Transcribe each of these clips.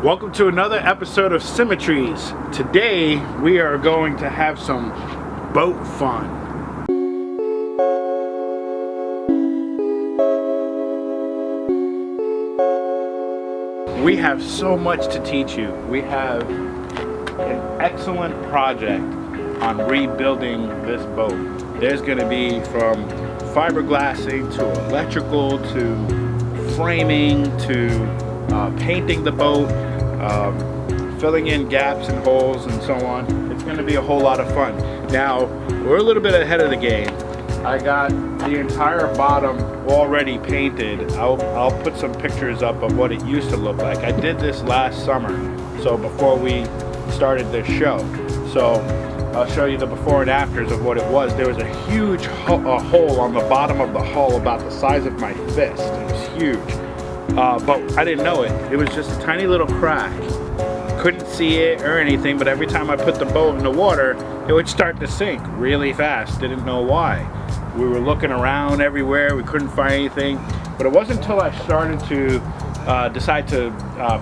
Welcome to another episode of Symme-Trees. Today we are going to have some boat fun. We have so much to teach you. We have an excellent project on rebuilding this boat. There's going to be from fiberglassing to electrical to framing to painting the boat, filling in gaps and holes and so on. It's going to be a whole lot of fun. Now, we're a little bit ahead of the game. I got the entire bottom already painted. I'll put some pictures up of what it used to look like. I did this last summer, so before we started this show. So I'll show you the before and afters of what it was. There was a huge hole on the bottom of the hull about the size of my fist. It was huge. But I didn't know it. It was just a tiny little crack. Couldn't see it or anything, but every time I put the boat in the water, it would start to sink really fast. Didn't know why. We were looking around everywhere. We couldn't find anything. But it wasn't until I started to decide to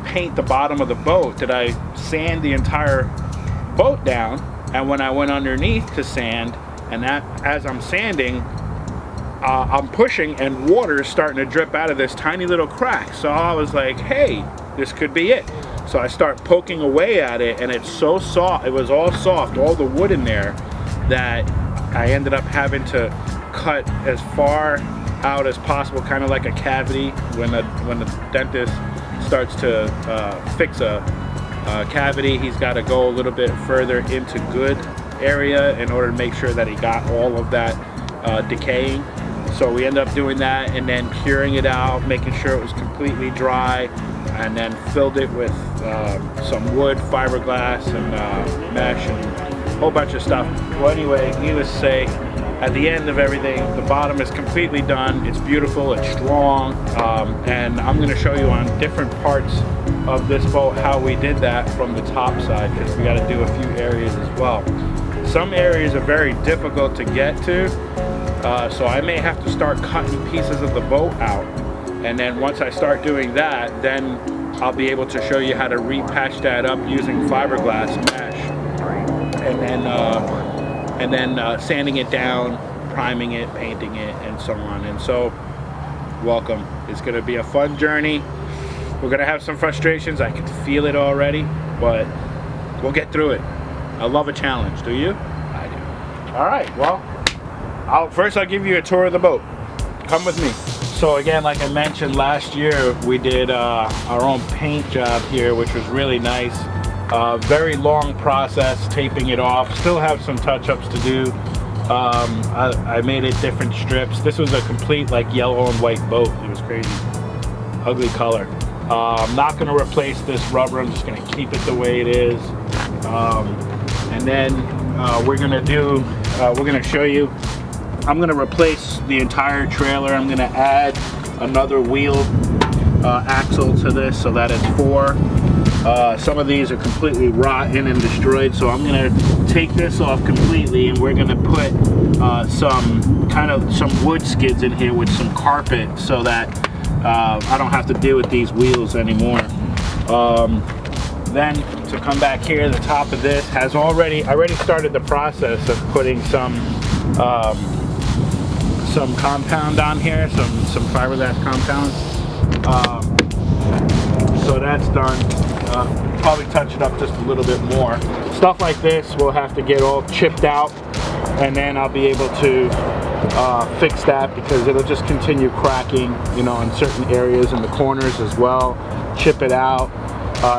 paint the bottom of the boat that I sand the entire boat down. And when I went underneath to sand, and as I'm sanding, I'm pushing and water is starting to drip out of this tiny little crack. So I was like, hey, this could be it. So I start poking away at it, and it's so soft. It was all soft, all the wood in there, that I ended up having to cut as far out as possible, kind of like a cavity. When the dentist starts to fix a cavity, he's got to go a little bit further into good area in order to make sure that he got all of that decaying. So we ended up doing that and then curing it out, making sure it was completely dry, and then filled it with some wood, fiberglass, and mesh, and a whole bunch of stuff. Well, anyway, needless to say, at the end of everything, the bottom is completely done. It's beautiful, it's strong, and I'm going to show you on different parts of this boat how we did that from the top side, because we got to do a few areas as well. Some areas are very difficult to get to, so I may have to start cutting pieces of the boat out. And then once I start doing that, then I'll be able to show you how to repatch that up using fiberglass mesh, and then sanding it down, priming it, painting it, and so on. And so, welcome. It's going to be a fun journey. We're going to have some frustrations. I can feel it already, but we'll get through it. I love a challenge. Do you? I do. All right. Well, first I'll give you a tour of the boat. Come with me. So again, like I mentioned, last year we did our own paint job here, which was really nice. Very long process, taping it off. Still have some touch-ups to do. I made it different strips. This was a complete like yellow and white boat. It was crazy. Ugly color. I'm not going to replace this rubber. I'm just going to keep it the way it is. And then we're going to show you. I'm going to replace the entire trailer. I'm going to add another wheel axle to this so that it's 4. Some of these are completely rotten and destroyed, so I'm going to take this off completely, and we're going to put some wood skids in here with some carpet so that I don't have to deal with these wheels anymore. Then to come back here, the top of this I already started the process of putting some compound on here, some fiberglass compound. So that's done. Probably touch it up just a little bit more. Stuff like this will have to get all chipped out, and then I'll be able to fix that, because it'll just continue cracking, in certain areas in the corners as well. Chip it out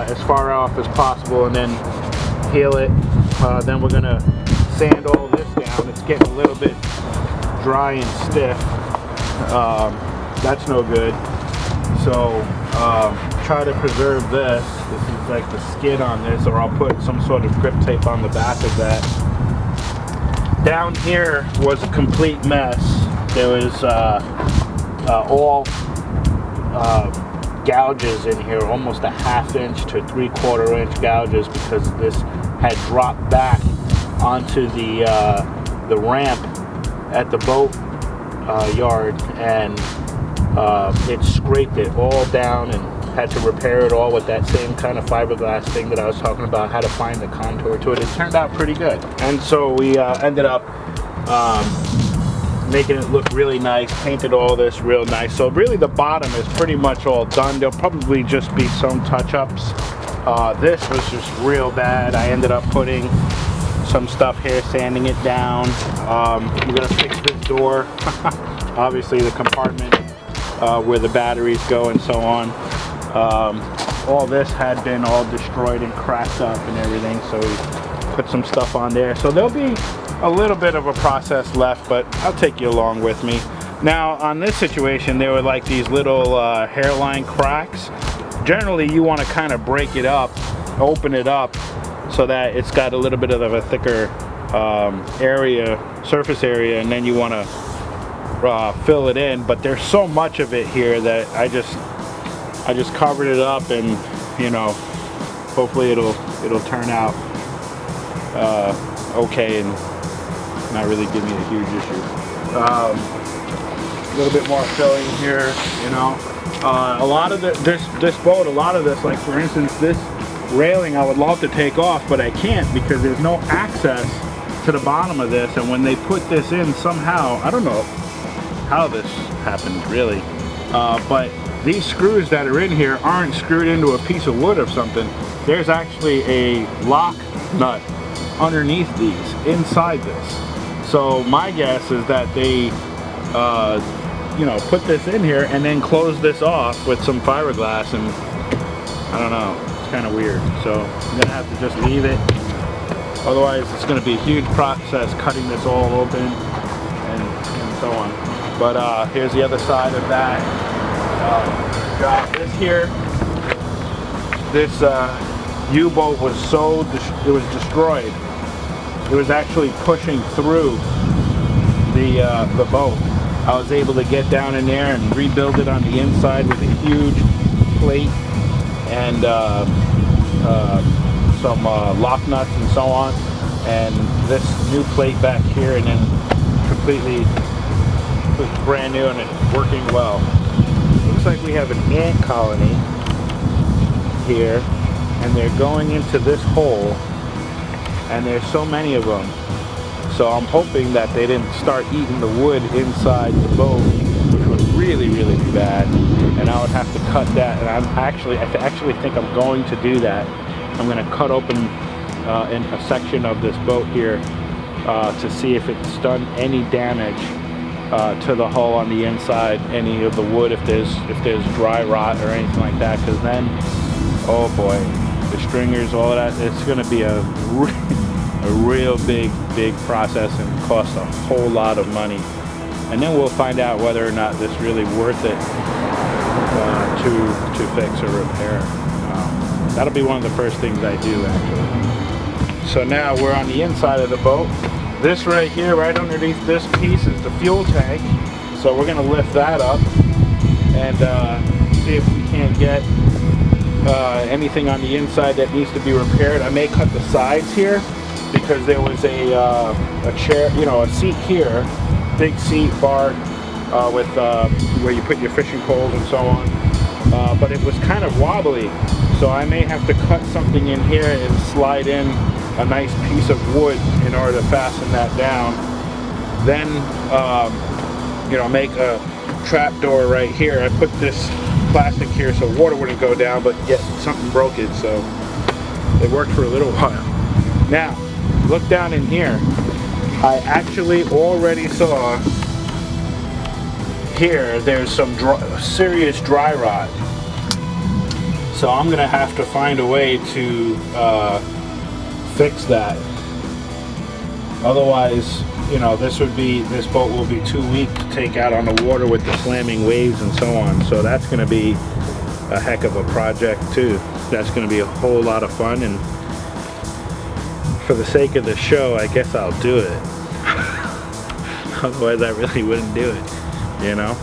as far off as possible, and then heal it. Then we're gonna sand all this down. It's getting a little bit dry and stiff. That's no good. So try to preserve this. This is like the skid on this, or I'll put some sort of grip tape on the back of that. Down here was a complete mess. There was all gouges in here, almost a 1/2 inch to 3/4 inch gouges, because this had dropped back onto the ramp at the boat yard, and it scraped it all down and Had to repair it all with that same kind of fiberglass thing that I was talking about, how to find the contour to it. It turned out pretty good. And so we ended up making it look really nice, painted all this real nice. So really the bottom is pretty much all done. There'll probably just be some touch-ups. This was just real bad. I ended up putting some stuff here, sanding it down. We're gonna fix this door. Obviously the compartment where the batteries go and so on. All this had been all destroyed and cracked up and everything, so we put some stuff on there. So there'll be a little bit of a process left, but I'll take you along with me. Now on this situation, there were like these little hairline cracks. Generally you want to kind of break it up, open it up, so that it's got a little bit of a thicker surface area, and then you want to fill it in. But there's so much of it here that I just covered it up, and you know, hopefully it'll turn out okay and not really give me a huge issue. A little bit more filling here, you know. A lot of this boat, a lot of this, like for instance this railing, I would love to take off, but I can't because there's no access to the bottom of this. And when they put this in somehow, I don't know how this happened really, but these screws that are in here aren't screwed into a piece of wood or something. There's actually a lock nut underneath these, inside this. So my guess is that they you know, put this in here and then close this off with some fiberglass, and I don't know, it's kind of weird. So I'm gonna have to just leave it. Otherwise it's gonna be a huge process cutting this all open and so on. But here's the other side of that. Got this here. This U-boat was it was destroyed. It was actually pushing through the boat. I was able to get down in there and rebuild it on the inside with a huge plate and some lock nuts and so on, and this new plate back here, and then completely brand new and it's working well. Looks like we have an ant colony here, and they're going into this hole, and there's so many of them. So I'm hoping that they didn't start eating the wood inside the boat, which would really, really be bad. And I would have to cut that. And I actually think I'm going to do that. I'm going to cut open in a section of this boat here to see if it's done any damage to the hull on the inside, any of the wood, if there's dry rot or anything like that. Because then, oh boy, the stringers, all of that, it's going to be a real big process and cost a whole lot of money. And then we'll find out whether or not this really worth it to fix or repair. That'll be one of the first things I do actually. So now we're on the inside of the boat. This right here, right underneath this piece, is the fuel tank. So we're gonna lift that up and see if we can't get anything on the inside that needs to be repaired. I may cut the sides here because there was a chair, you know, a seat here, big seat bar with where you put your fishing poles and so on. But it was kind of wobbly, so I may have to cut something in here and slide in a nice piece of wood in order to fasten that down. Then, you know, make a trap door right here. I put this plastic here so water wouldn't go down, but yet something broke it, so it worked for a little while. Now, look down in here. I actually already saw here there's some serious dry rot. So I'm gonna have to find a way to fix that. Otherwise, you know, this boat will be too weak to take out on the water with the slamming waves and so on. So that's gonna be a heck of a project too. That's gonna be a whole lot of fun, and for the sake of the show, I guess I'll do it. Otherwise, I really wouldn't do it, you know?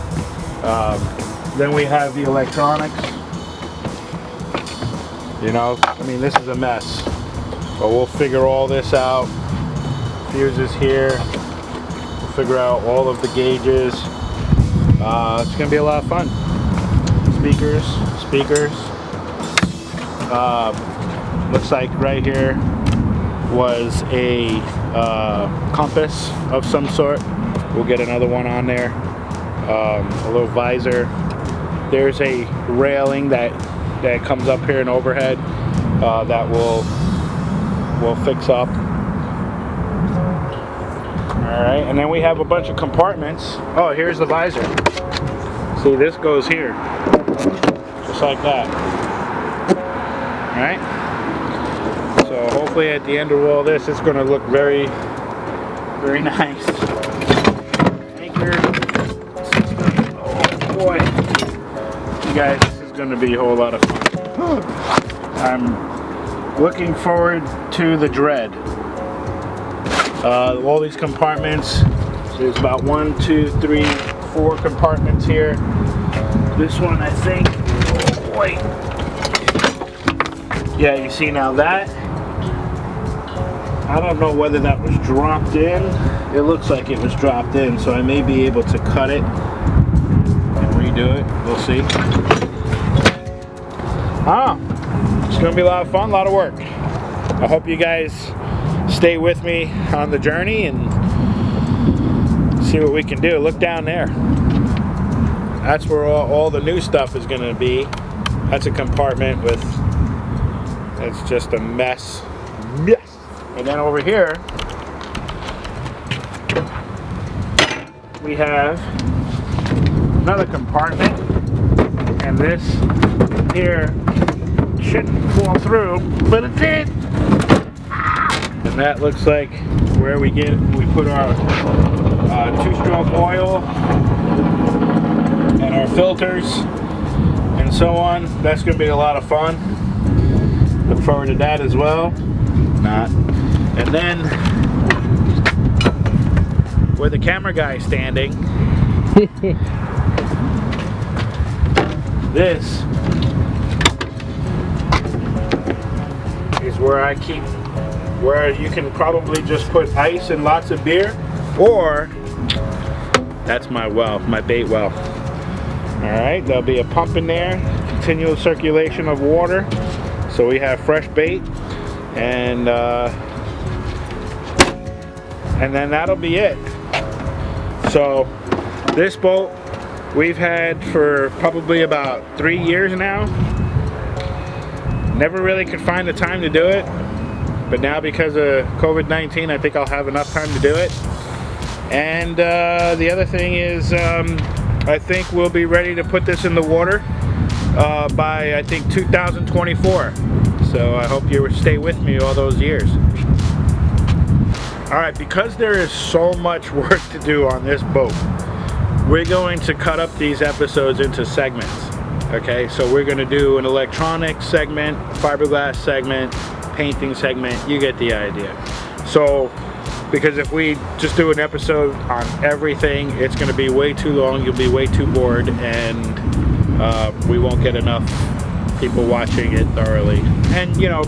Then we have the electronics. You know, I mean, this is a mess, but we'll figure all this out. Fuses here. We'll figure out all of the gauges. It's gonna be a lot of fun. It's speakers. Looks like right here was a compass of some sort. We'll get another one on there. A little visor. There's a railing that comes up here in overhead that we'll fix up. Alright, and then we have a bunch of compartments. Oh, here's the visor. See, this goes here. Just like that. Alright? So hopefully at the end of all this, it's going to look very, very nice. Anchor system. Oh boy. You guys, this is going to be a whole lot of fun. I'm looking forward to the dread. All these compartments. So there's about 1, 2, 3, 4 compartments here. This one, I think. Oh boy. Yeah, you see now that. I don't know whether that was dropped in. It looks like it was dropped in, so I may be able to cut it and redo it. We'll see. It's gonna be a lot of fun, a lot of work. I hope you guys stay with me on the journey and see what we can do. Look down there. That's where all the new stuff is gonna be. That's a compartment with, it's just a mess. Yes. And then over here, we have another compartment, and this here shouldn't fall through, but it did. And that looks like where we put our 2-stroke oil and our filters and so on. That's going to be a lot of fun. Look forward to that as well. Not. And then where the camera guy is standing, this is where where you can probably just put ice and lots of beer, or that's my well, my bait well. Alright, there'll be a pump in there, continual circulation of water, so we have fresh bait, and then that'll be it. So this boat we've had for probably about 3 years now. Never really could find the time to do it, but now because of COVID-19 I think I'll have enough time to do it. And the other thing is I think we'll be ready to put this in the water by I think 2024. So I hope you stay with me all those years. Alright, because there is so much work to do on this boat, we're going to cut up these episodes into segments. Okay, so we're going to do an electronics segment, fiberglass segment, painting segment. You get the idea. So, because if we just do an episode on everything, it's going to be way too long, you'll be way too bored, and we won't get enough people watching it thoroughly. And you know,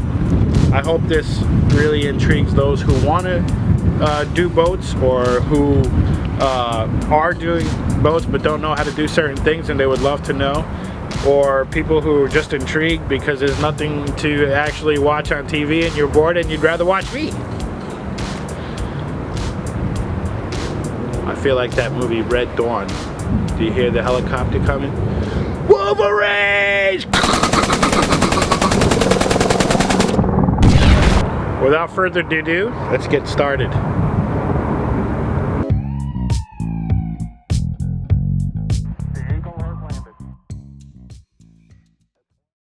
I hope this really intrigues those who want to do boats, or who are doing boats but don't know how to do certain things and they would love to know, or people who are just intrigued because there's nothing to actually watch on TV and you're bored and you'd rather watch me. I feel like that movie Red Dawn. Do you hear the helicopter coming? Wolverine! Without further ado, let's get started.